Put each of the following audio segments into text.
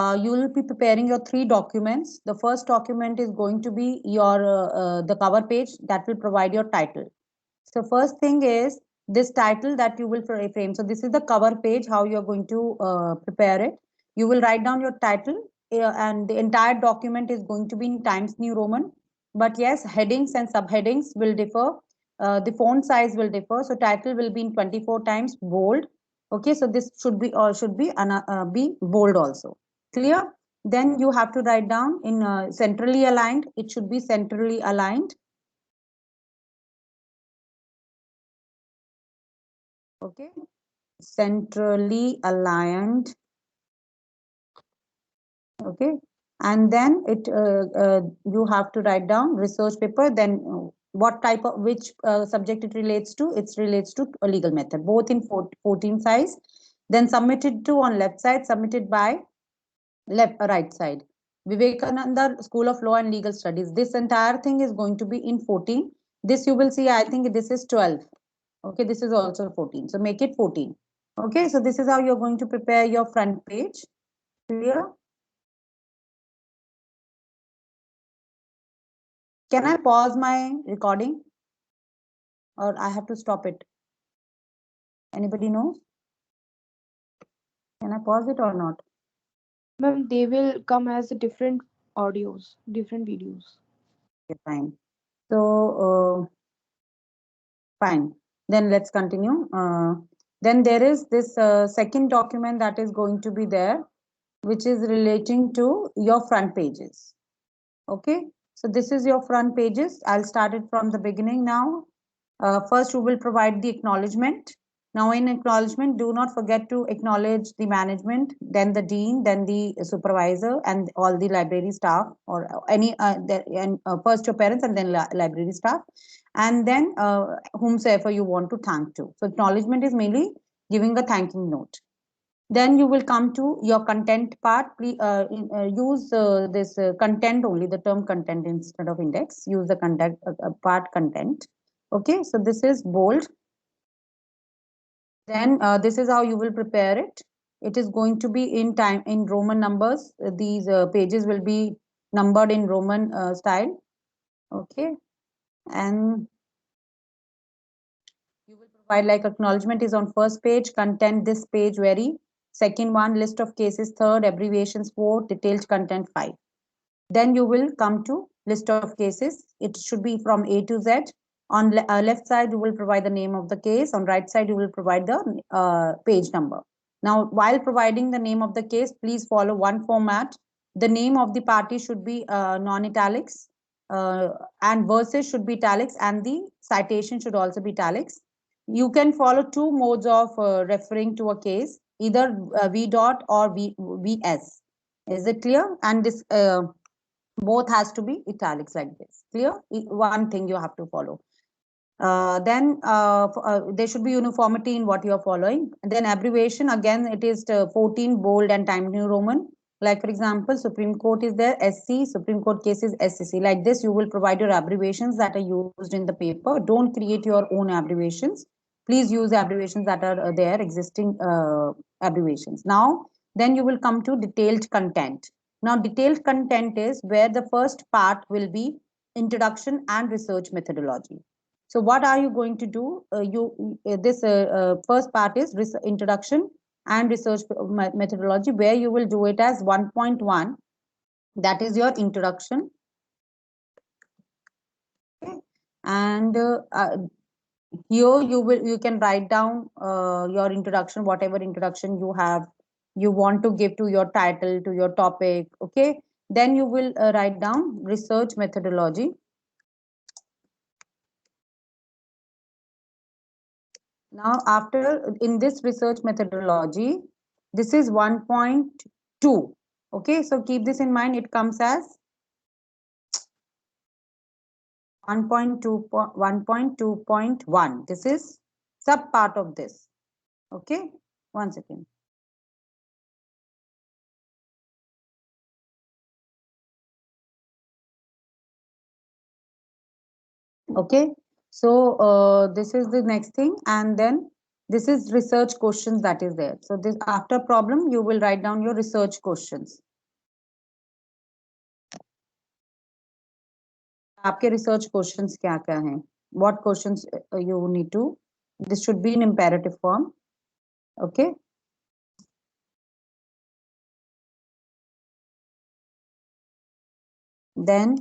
You will be preparing your 3 documents. The first document is going to be your the cover page that will provide your title. So first thing is this title that you will frame. So this is the cover page, how you're going to prepare it. You will write down your title and the entire document is going to be in Times New Roman. But yes, headings and subheadings will differ. The font size will differ. So title will be in 24 times bold. Okay, so this should be be bold also. Clear? Then you have to write down in centrally aligned. It should be centrally aligned. Okay, centrally aligned. Okay, and then you have to write down research paper. Then what type of which subject it relates to? It relates to a legal method, both in 14 size. Then submitted to on left side, submitted by right side. Vivekananda School of Law and Legal Studies. This entire thing is going to be in 14. This you will see, I think this is 12. Okay, this is also 14. So make it 14. Okay, so this is how you're going to prepare your front page. Clear? Can I pause my recording or I have to stop it? Anybody knows? Can I pause it or not? Ma'am, they will come as different audios, different videos. Okay, fine. So, fine. Then let's continue. Then there is this second document that is going to be there, which is relating to your front pages. Okay. So this is your front pages. I'll start it from the beginning now. First, you will provide the acknowledgement. Now, in acknowledgement, do not forget to acknowledge the management, then the dean, then the supervisor, and all the library staff, or any first your parents, and then library staff, and then whomsoever you want to thank to. So, acknowledgement is mainly giving a thanking note. Then you will come to your content part. Please use this content only, the term content instead of index. Use the content part content. Okay, so this is bold. Then this is how you will prepare it. It is going to be in time in Roman numbers. These pages will be numbered in Roman style. Okay, and you will provide like acknowledgement is on first page, content this page vary. Second one, list of cases. Third, abbreviations. Fourth, detailed content. 5. Then you will come to list of cases. It should be from A to Z. On left side, you will provide the name of the case. On right side, you will provide the page number. Now, while providing the name of the case, please follow one format. The name of the party should be non-italics, and verses should be italics, and the citation should also be italics. You can follow 2 modes of referring to a case, either V dot or VS. Is it clear? And this both has to be italics like this. Clear? One thing you have to follow. Then there should be uniformity in what you are following. And then abbreviation, again, it is 14 bold and Times New Roman. Like, for example, Supreme Court is there, SC, Supreme Court case is SCC. Like this, you will provide your abbreviations that are used in the paper. Don't create your own abbreviations. Please use abbreviations that are there, existing abbreviations. Now, then you will come to detailed content. Now, detailed content is where the first part will be introduction and research methodology. So what are you going to do? This first part is introduction and research methodology, where you will do it as 1.1. That is your introduction. Okay. And here you can write down your introduction, whatever introduction you want to give to your title, to your topic. Okay. Then you will write down research methodology. Now, after in this research methodology, this is 1.2. Okay, so keep this in mind. It comes as 1.2.1. This is sub part of this. Okay, 1 second. Okay, so this is the next thing, and then this is research questions that is there. So this after problem, you will write down your research questions. आपके research questions क्या क्या हैं, what questions you need to, this should be in imperative form. Okay, then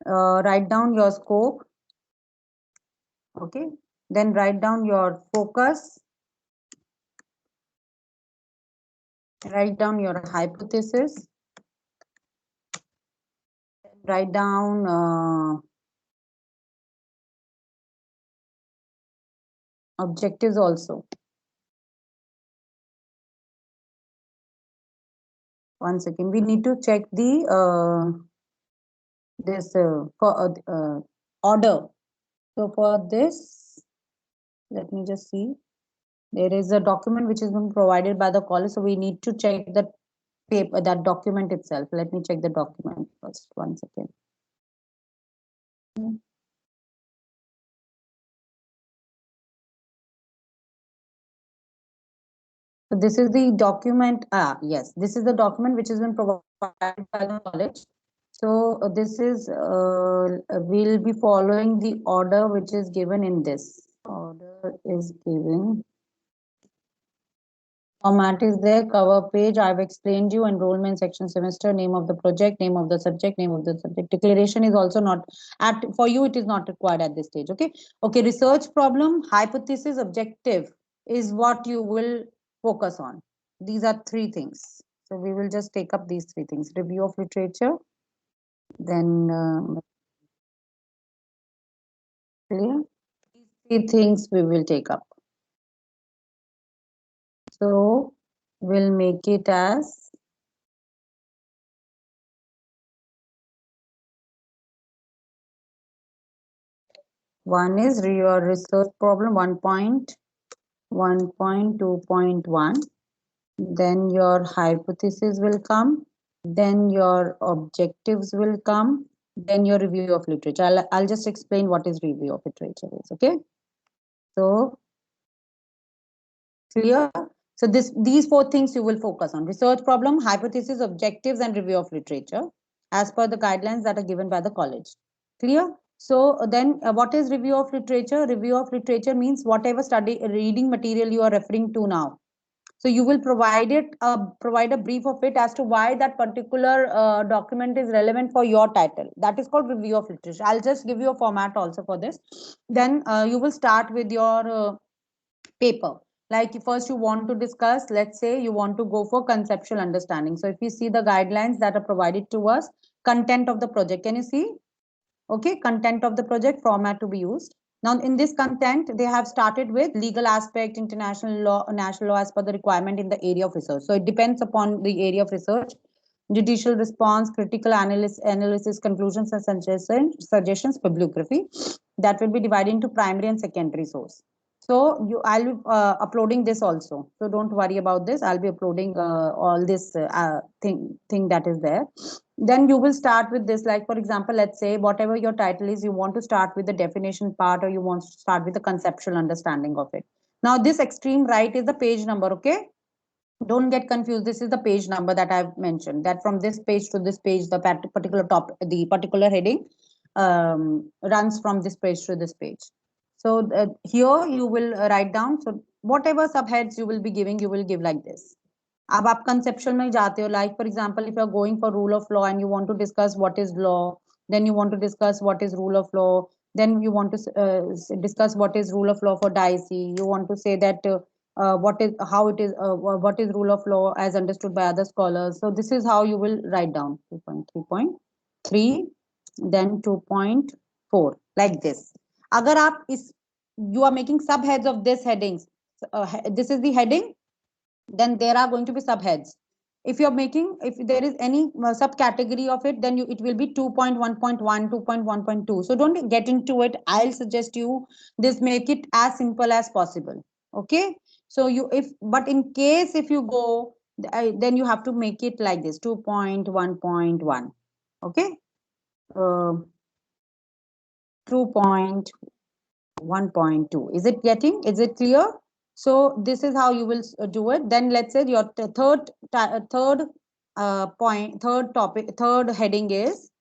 write down your scope. Okay, then write down your focus, write down your hypothesis, write down objectives also. One second, we need to check the this order. So for this, let me just see. There is a document which has been provided by the college, so we need to check the paper, that document itself. Let me check the document first. One second. So this is the document. Yes, this is the document which has been provided by the college. So this is we'll be following the order which is given in this. Order is given. Format is there, cover page, I've explained you, enrollment section, semester, name of the project, name of the subject, name of the subject. Declaration is also not at, for you it is not required at this stage. Okay, okay, research problem, hypothesis, objective is what you will focus on. These are three things. So we will just take up these three things. Review of literature, then clear? These three things we will take up. So we'll make it as one is your research problem 1.2.1, then your hypothesis will come, then your objectives will come, then your review of literature. I'll just explain what is review of literature is. Okay, so clear. So these four things you will focus on: research problem, hypothesis, objectives, and review of literature as per the guidelines that are given by the college. Clear? So then what is review of literature? Review of literature means whatever study reading material you are referring to now. So you will provide a brief of it as to why that particular document is relevant for your title. That is called review of literature. I'll just give you a format also for this. Then you will start with your paper. Like first you want to discuss, let's say you want to go for conceptual understanding. So if you see the guidelines that are provided to us, content of the project, can you see? Okay, content of the project, format to be used. Now in this content, they have started with legal aspect, international law, national law as per the requirement in the area of research. So it depends upon the area of research. Judicial response, critical analysis, conclusions and suggestions, bibliography. That will be divided into primary and secondary source. So I'll be uploading this also. So don't worry about this. I'll be uploading all this thing that is there. Then you will start with this, like for example, let's say whatever your title is, you want to start with the definition part or you want to start with the conceptual understanding of it. Now this extreme right is the page number. Okay, don't get confused. This is the page number that I've mentioned, that from this page to this page, the particular the particular heading runs from this page to this page. So here you will write down, so whatever subheads you will be giving, you will give like this. अब आप conceptual में जाते हो, like for example, if you are going for rule of law and you want to discuss what is law, then you want to discuss what is rule of law, then you want to discuss what is rule of law for Dicey, you want to say that what is what is rule of law as understood by other scholars. So this is how you will write down 2.3.3, then 2.4, like this. Agar aap you are making subheads of this headings, this is the heading, then there are going to be subheads. If you're making, if there is any subcategory of it, then it will be 2.1.1, 2.1.2. So don't get into it. I'll suggest you this, make it as simple as possible. Okay, so but in case if you go, then you have to make it like this, 2.1.1. Okay, 2.1.2. Is it clear? So this is how you will do it. Then let's say your third heading is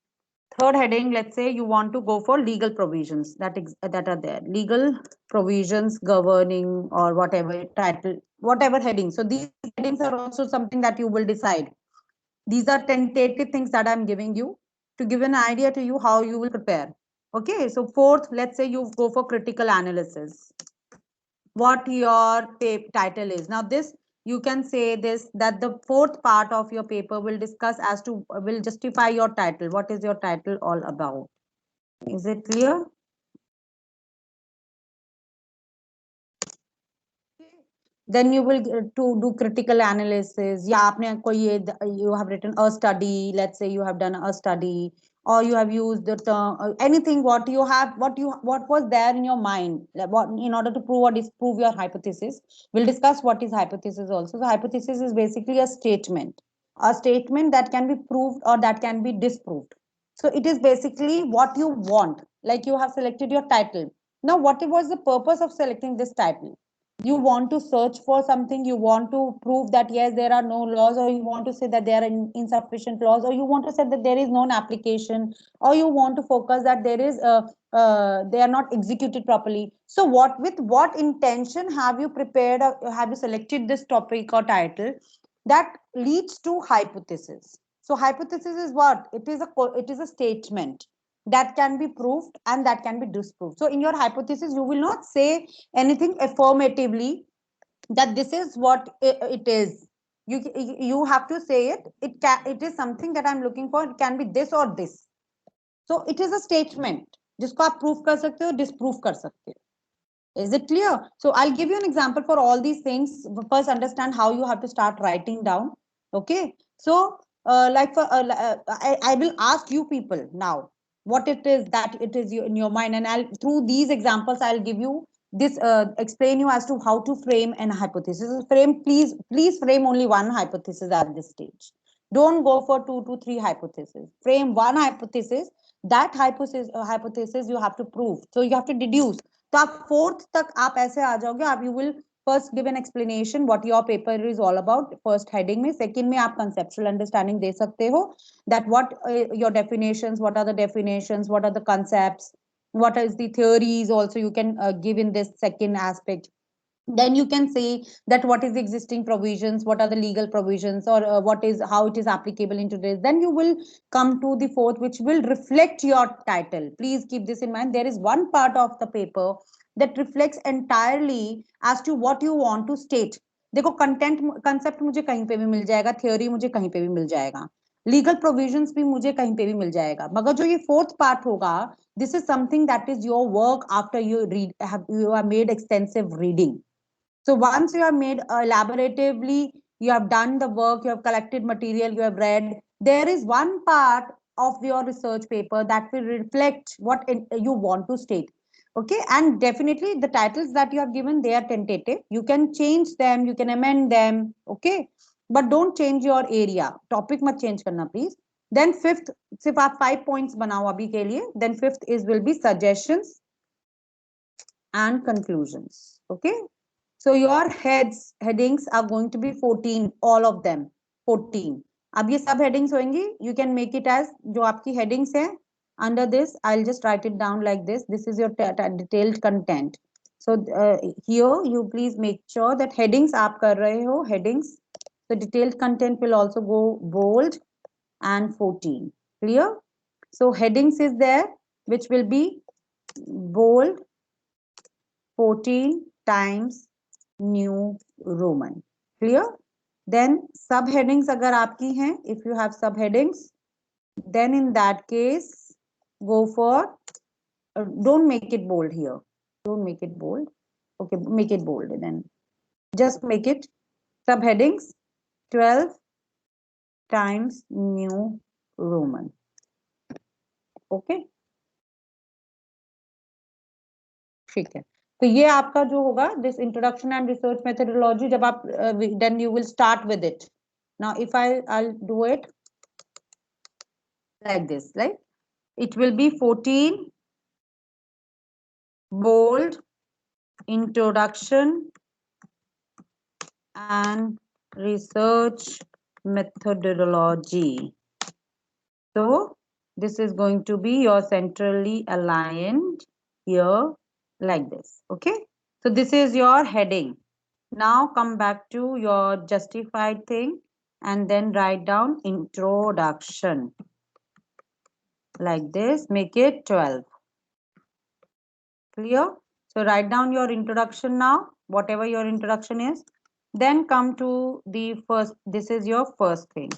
Third heading, let's say you want to go for legal provisions that are there. Legal provisions governing or whatever title, whatever heading. So these headings are also something that you will decide. These are tentative things that I'm giving you to give an idea to you how you will prepare. Okay, so fourth, let's say you go for critical analysis. What your title is. Now this, you can say this, that the fourth part of your paper will discuss as to, will justify your title. What is your title all about? Is it clear? Then you will to do critical analysis. या आपने कोई ये, you have written a study, let's say you have done a study, or you have used the term, anything what you have, what was there in your mind, like what, in order to prove or disprove your hypothesis. We'll discuss what is hypothesis also. So hypothesis is basically a statement that can be proved or that can be disproved. So it is basically what you want. Like you have selected your title. Now what was the purpose of selecting this title? You want to search for something, you want to prove that yes there are no laws, or you want to say that there are insufficient laws, or you want to say that there is no application, or you want to focus that there is they are not executed properly. So what, with what intention have you prepared, or have you selected this topic or title that leads to hypothesis? So hypothesis is what it is, it is a statement that can be proved and that can be disproved. So in your hypothesis you will not say anything affirmatively that this is what it is. You have to say it is something that I'm looking for, it can be this or this. So it is a statement जिसको आप prove कर सकते हो, disprove कर सकते हो. Is it clear? So I'll give you an example for all these things. First, understand how you have to start writing down. Okay. So, like for I will ask you people now what it is that it is in your mind, and I'll, through these examples I'll give you this, explain you as to how to frame an hypothesis. Frame, please frame only one hypothesis at this stage. Don't go for 2 to 3 hypotheses. Frame one hypothesis. That hypothesis you have to prove. So you have to deduce. तो आप fourth तक आप ऐसे आ जाओगे. आप you will first give an explanation what your paper is all about first heading में. Second में आप कंसेप्चुअल अंडरस्टैंडिंग दे सकते हो that what your definitions, what are the definitions, what are the concepts, what is the theories also you can give in this second aspect. Then you can say that what is the existing provisions, what are the legal provisions, or what is, how it is applicable into this. Then you will come to the fourth, which will reflect your title. Please keep this in mind. There is one part of the paper that reflects entirely as to what you want to state. देखो content concept मुझे कहीं पे भी मिल जाएगा, theory मुझे कहीं पे भी मिल जाएगा, लीगल प्रोविजंस भी मुझे कहीं पे भी मिल जाएगा, मगर जो ये फोर्थ पार्ट होगा, this is something that is your work after you read, you have made extensive reading. So once you have made elaboratively, you have done the work, you have collected material, you have read, there is one part of your research paper that will reflect what you want to state. Okay, and definitely the titles that you have given, they are tentative. You can change them, you can amend them. Okay, but don't change your area. Topic मत change करना please. Then fifth, सिर्फ आप 5 points बनाओ अभी के लिए. Then fifth is will be suggestions and conclusions. Okay, so your headings are going to be 14, all of them 14. अब ये सब headings होंगी. You can make it as जो आपकी headings है. Under this I'll just write it down like this. This is your detailed content. So here you please make sure that headings आप कर रहे हो, headings. The detailed content will also go bold and 14. Clear? So headings is there, which will be bold 14 times New Roman. Clear? Then subheadings अगर आपकी हैं, if you have subheadings, then in that case go for, don't make it bold here. Don't make it bold. Okay, make it bold then. Just make it subheadings 12 times New Roman. Okay. ठीक है. तो ये आपका जो होगा, this introduction and research methodology, जब आप then you will start with it. Now if I'll do it like this, right? It will be 14 bold introduction and research methodology. So This is going to be your centrally aligned here like this. Okay. So this is your heading. Now come back to your justified thing and then write down introduction like this. Make it 12. Clear? So write down your introduction now, whatever your introduction is. Then come to the first. This is your first thing.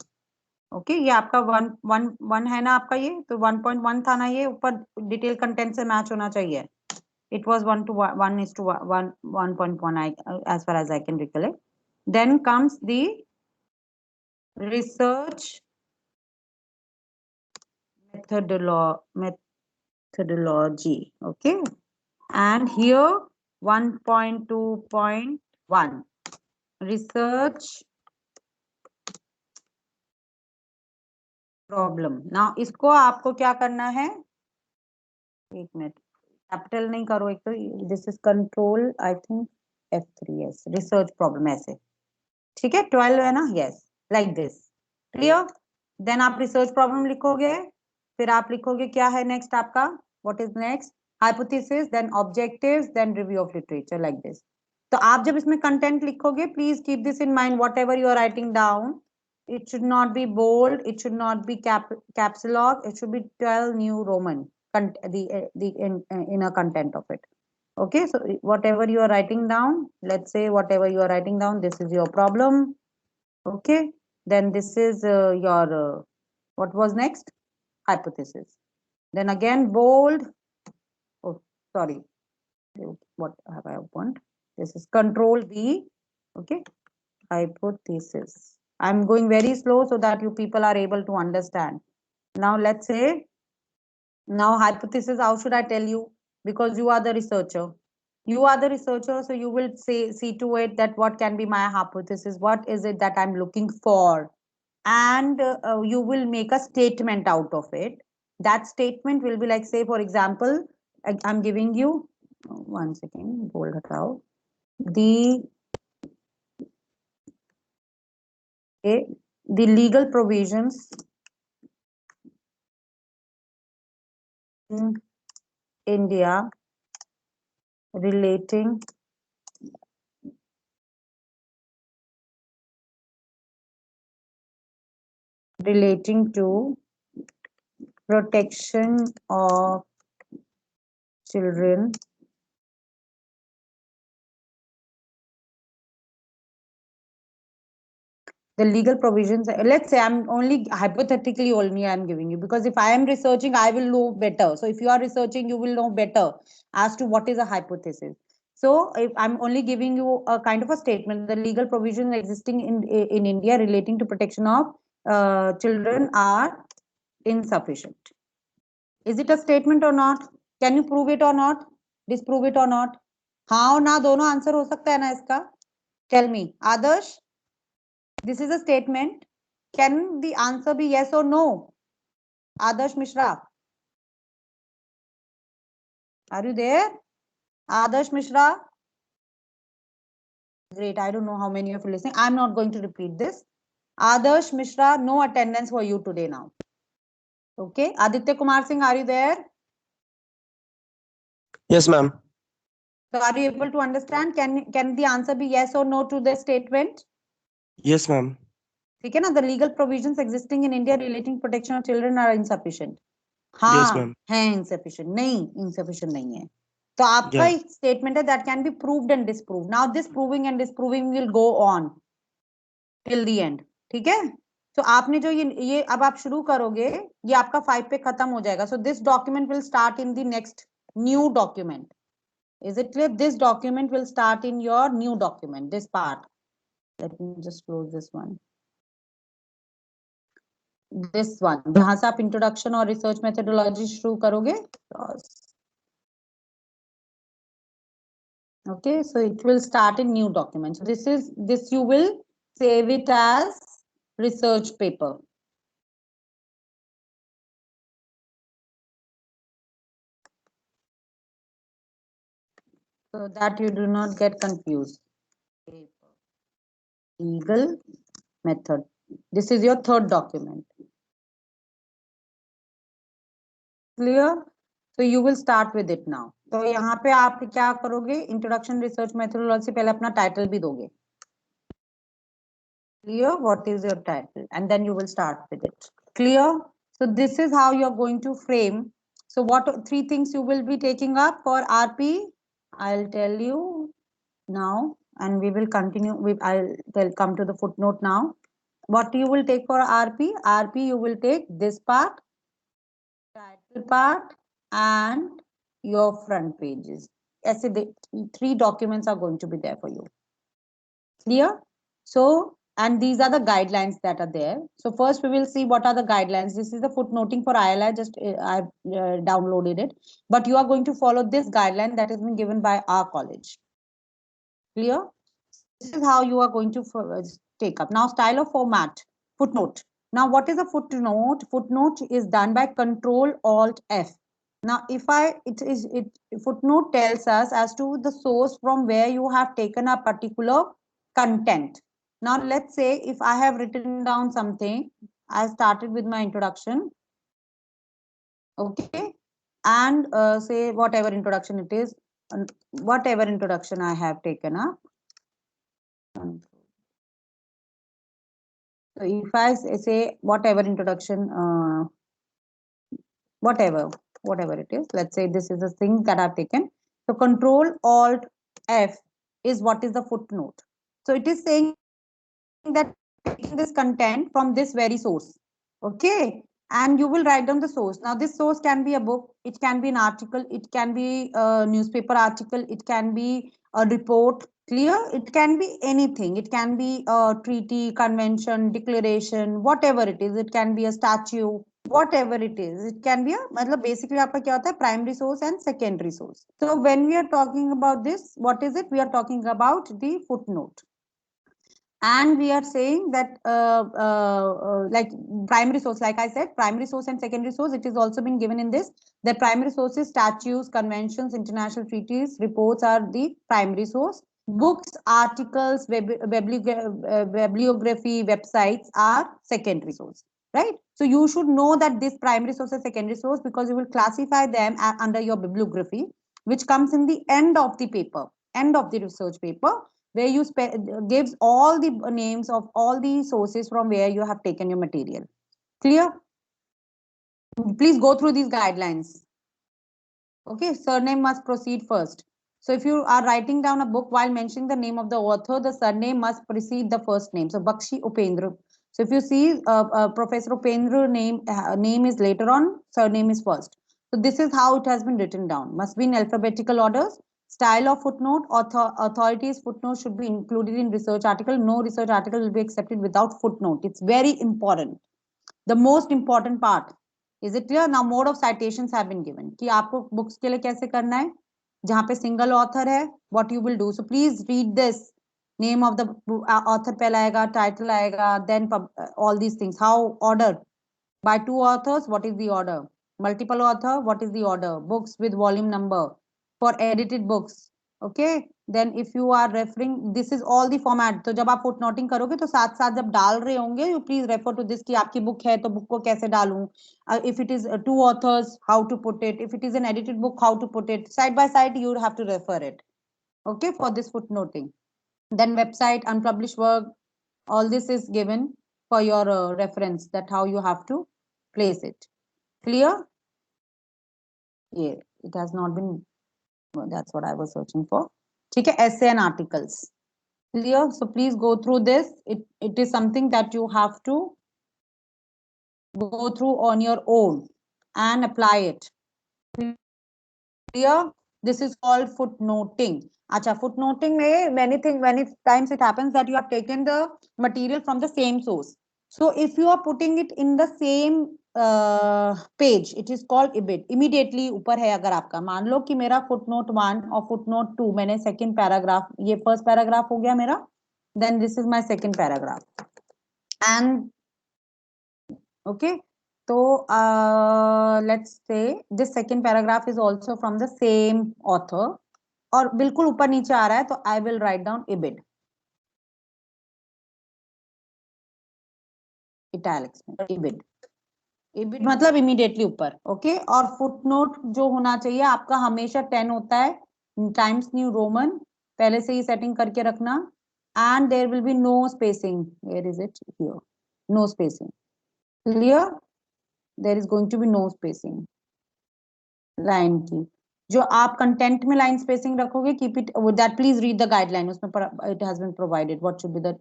Okay ये आपका one है ना आपका ये तो 1.1 था ना ये ऊपर डिटेल कंटेंट से मैच होना चाहिए it was 1:1 as far as I can recollect. Then comes the research methodology. Okay, and here 1.2.1 research problem. Now इसको आपको क्या करना है, एक मिनट, कैपिटल नहीं करो एक तो, this is control I think F3S research problem ऐसे, ठीक है 12 है ना, yes like this. Clear? Then आप रिसर्च प्रॉब्लम लिखोगे, फिर आप लिखोगे क्या है नेक्स्ट आपका, what is next, hypothesis, then objectives, then review of literature like this. तो आप जब इसमें कंटेंट लिखोगे please keep this in mind, what you are writing down, it should not be bold, it should not be caps lock, it should be 12 new Roman the inner content of it. Okay, so whatever you are writing down, let's say whatever you are writing down, this is your problem. Okay, then this is your what was next, hypothesis. Then again bold, oh sorry, what have I opened, this is control B. Okay, hypothesis. I'm going very slow so that you people are able to understand. Now let's say, now hypothesis, how should I tell you, because you are the researcher, so you will see to it that what can be my hypothesis, what is it that I'm looking for, and you will make a statement out of it. That statement will be like, say for example, I'm giving you, one second, bold it out, the legal provisions in India relating to protection of children the legal provisions, let's say I'm only hypothetically only I'm giving you, because if I am researching I will know better, so if you are researching you will know better as to what is a hypothesis. So if I'm only giving you a kind of a statement, the legal provisions existing in India relating to protection of children are insufficient. Is it a statement or not? Can you prove it or not, disprove it or not? हाँ और ना दोनों answer हो सकता है ना इसका. Tell me, Adarsh, this is a statement. Can the answer be yes or no? Adarsh Mishra, are you there? Adarsh Mishra, great. I don't know how many of you listening. I'm not going to repeat this. Adarsh Mishra, no attendance for you today now. Okay, Aditya Kumar Singh, are you there? Yes, ma'am. So are you able to understand? Can the answer be yes or no to this statement? Yes, ma'am. ठीक है ना, the legal provisions existing in India relating protection of children are insufficient. Yes, हाँ ma'am. है insufficient, नहीं insufficient नहीं है. तो आपका Yeah. एक statement है that can be proved and disproved. Now this proving and disproving will go on till the end. ठीक है, तो आपने जो ये अब आप शुरू करोगे, ये आपका 5 पे खत्म हो जाएगा. So this document will start in the next new document. Is it clear? This document will start in your new document, this part. Let me just close this one. This one, जहां से आप introduction और research methodology शुरू करोगे. Okay, so it will start in new document. So this you will save it as research paper. So that you do not get confused. Legal method. This is your third document. Clear? तो you will start with it now. तो यहाँ पे आप क्या करोगे, introduction research methodology से पहले अपना टाइटल भी दोगे. Clear? What is your title? And then you will start with it. Clear? So this is how you are going to frame. So what three things you will be taking up for RP? I'll tell you now, and we will continue. I'll come to the footnote now. What you will take for RP? RP you will take this part, title part, and your front pages. ऐसे three documents are going to be there for you. Clear? So, and these are the guidelines that are there. So first we will see what are the guidelines. This is the footnoting for ILI, just I've downloaded it. But you are going to follow this guideline that has been given by our college. Clear? This is how you are going to take up. Now, style of format, footnote. Now, what is a footnote? Footnote is done by Control-Alt-F. Now, footnote tells us as to the source from where you have taken a particular content. Now, let's say if I have written down something, I started with my introduction. Okay. And say whatever introduction it is, whatever introduction I have taken up. So if I say whatever introduction, whatever it is, let's say this is the thing that I've taken. So Control-Alt-F is what is the footnote. So it is saying that taking this content from this very source. Okay. And you will write down the source. Now this source can be a book, it can be an article, it can be a newspaper article, it can be a report. Clear? It can be anything. It can be a treaty, convention, declaration, whatever it is. It can be a statue, whatever it is. It can be a, मतलब basically आपका क्या होता है, primary source and secondary source. So when we are talking about this, what is it? We are talking about the footnote. And we are saying that like primary source, like I said, primary source and secondary source, it is also been given in this. The primary sources, statutes, conventions, international treaties, reports are the primary source. Books, articles, bibliography, websites are secondary source, right? So you should know that this primary source is secondary source because you will classify them under your bibliography, which comes in the end of the paper, end of the research paper, where you gives all the names of all the sources from where you have taken your material. Clear? Please go through these guidelines. Okay, surname must proceed first. So if you are writing down a book while mentioning the name of the author, the surname must precede the first name. So Bakshi Upendra. So if you see Professor Upendra name is later on, surname is first. So this is how it has been written down. Must be in alphabetical orders. Style of footnote, authorities footnote should be included in research article. No research article will be accepted without footnote. It's very important. The most important part. Is it clear? Now mode of citations have been given. कि आपको books के लिए कैसे करना है? जहाँ पे single author है, what you will do. So please read this. Name of the author पहला आएगा, title आएगा, then all these things. How order? By two authors, what is the order? Multiple author, what is the order? Books with volume number. For edited books. Okay. Then if you are referring, this is all the format. तो जब आप footnoting करोगे तो साथ साथ जब डाल रहे होंगे, you please refer to this कि आपकी book है तो book को कैसे डालूं. If it is two authors, how to put it. If it is an edited book, how to put it. Side by side, you have to refer it. Okay, for this footnoting. Then website, unpublished work, all this is given for your reference, that how you have to place it. Clear? Yeah, it has not been, well, that's what I was searching for. Okay, essay and articles. Clear? So please go through this. It is something that you have to go through on your own and apply it. Clear? This is called footnoting. Acha, footnoting many times it happens that you have taken the material from the same source. So if you are putting it in the same page, it is called immediately ऊपर है अगर आपका, मान लो कि मेरा footnote 1 और footnote 2 मैंने second paragraph, ये first paragraph हो गया मेरा, then this is my second paragraph. And okay, so let's say this second paragraph is also from the same author और बिल्कुल ऊपर नीचे आ रहा है तो I will write down IBID, italics में IBID. इबिट मतलब इमीडिएटली ऊपर, ओके। और फुटनोट जो होना चाहिए आपका हमेशा 10 होता है, टाइम्स न्यू रोमन, पहले से ही सेटिंग करके रखना। And there will be no spacing, where is it, here, no spacing, clear, there is going to be no spacing line की। जो आप कंटेंट में लाइन स्पेसिंग रखोगे, keep it that, please read the guideline, उसमें it has been provided what should be the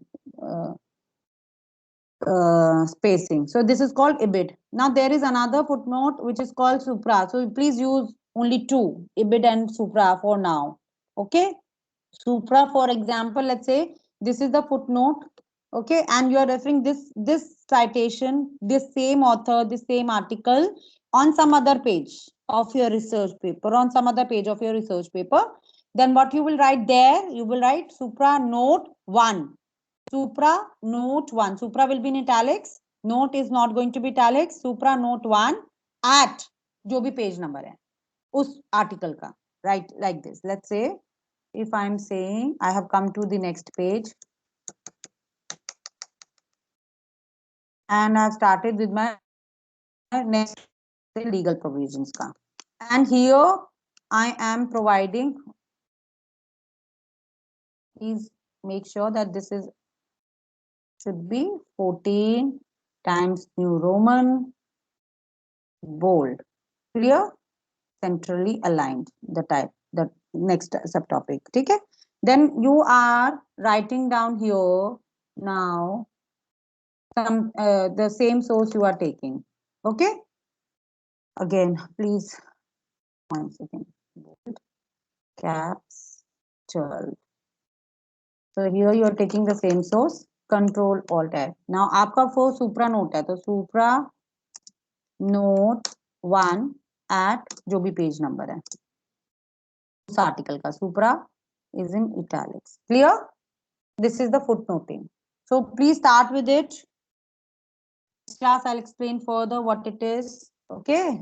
spacing. So this is called IBID. Now there is another footnote which is called supra. So please use only two, IBID and supra for now. Okay. Supra, for example, let's say this is the footnote. Okay, and you are referring this citation, this same author, this same article on some other page of your research paper, on some other page of your research paper. Then what you will write there? You will write supra note 1. Supra note 1. Supra will be in italics. Note is not going to be italics. Supra note 1 at जो भी page number है उस article का. Right, like this. Let's say if I'm saying I have come to the next page and I've started with my next legal provisions ka. And here I am providing, please make sure that this is should be 14 times New Roman, bold, clear, centrally aligned, the type, the next subtopic. Okay, then you are writing down here now some the same source you are taking. Okay, again please, 1 second, bold, caps 12. So here you are taking the same source, control alt F. Now आपका वो supra note है, तो supra note 1 at जो भी page number है उस article का, supra is in italics. Clear? This is the footnoting. So please start with it. Next class I'll explain further what it is. Okay,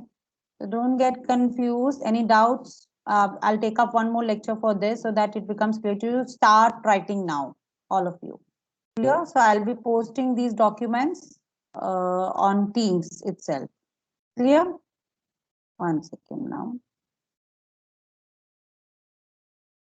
so don't get confused. Any doubts? I'll take up one more lecture for this so that it becomes clear to you. Start writing now, all of you. Clear? So I'll be posting these documents on Teams itself. Clear? 1 second now.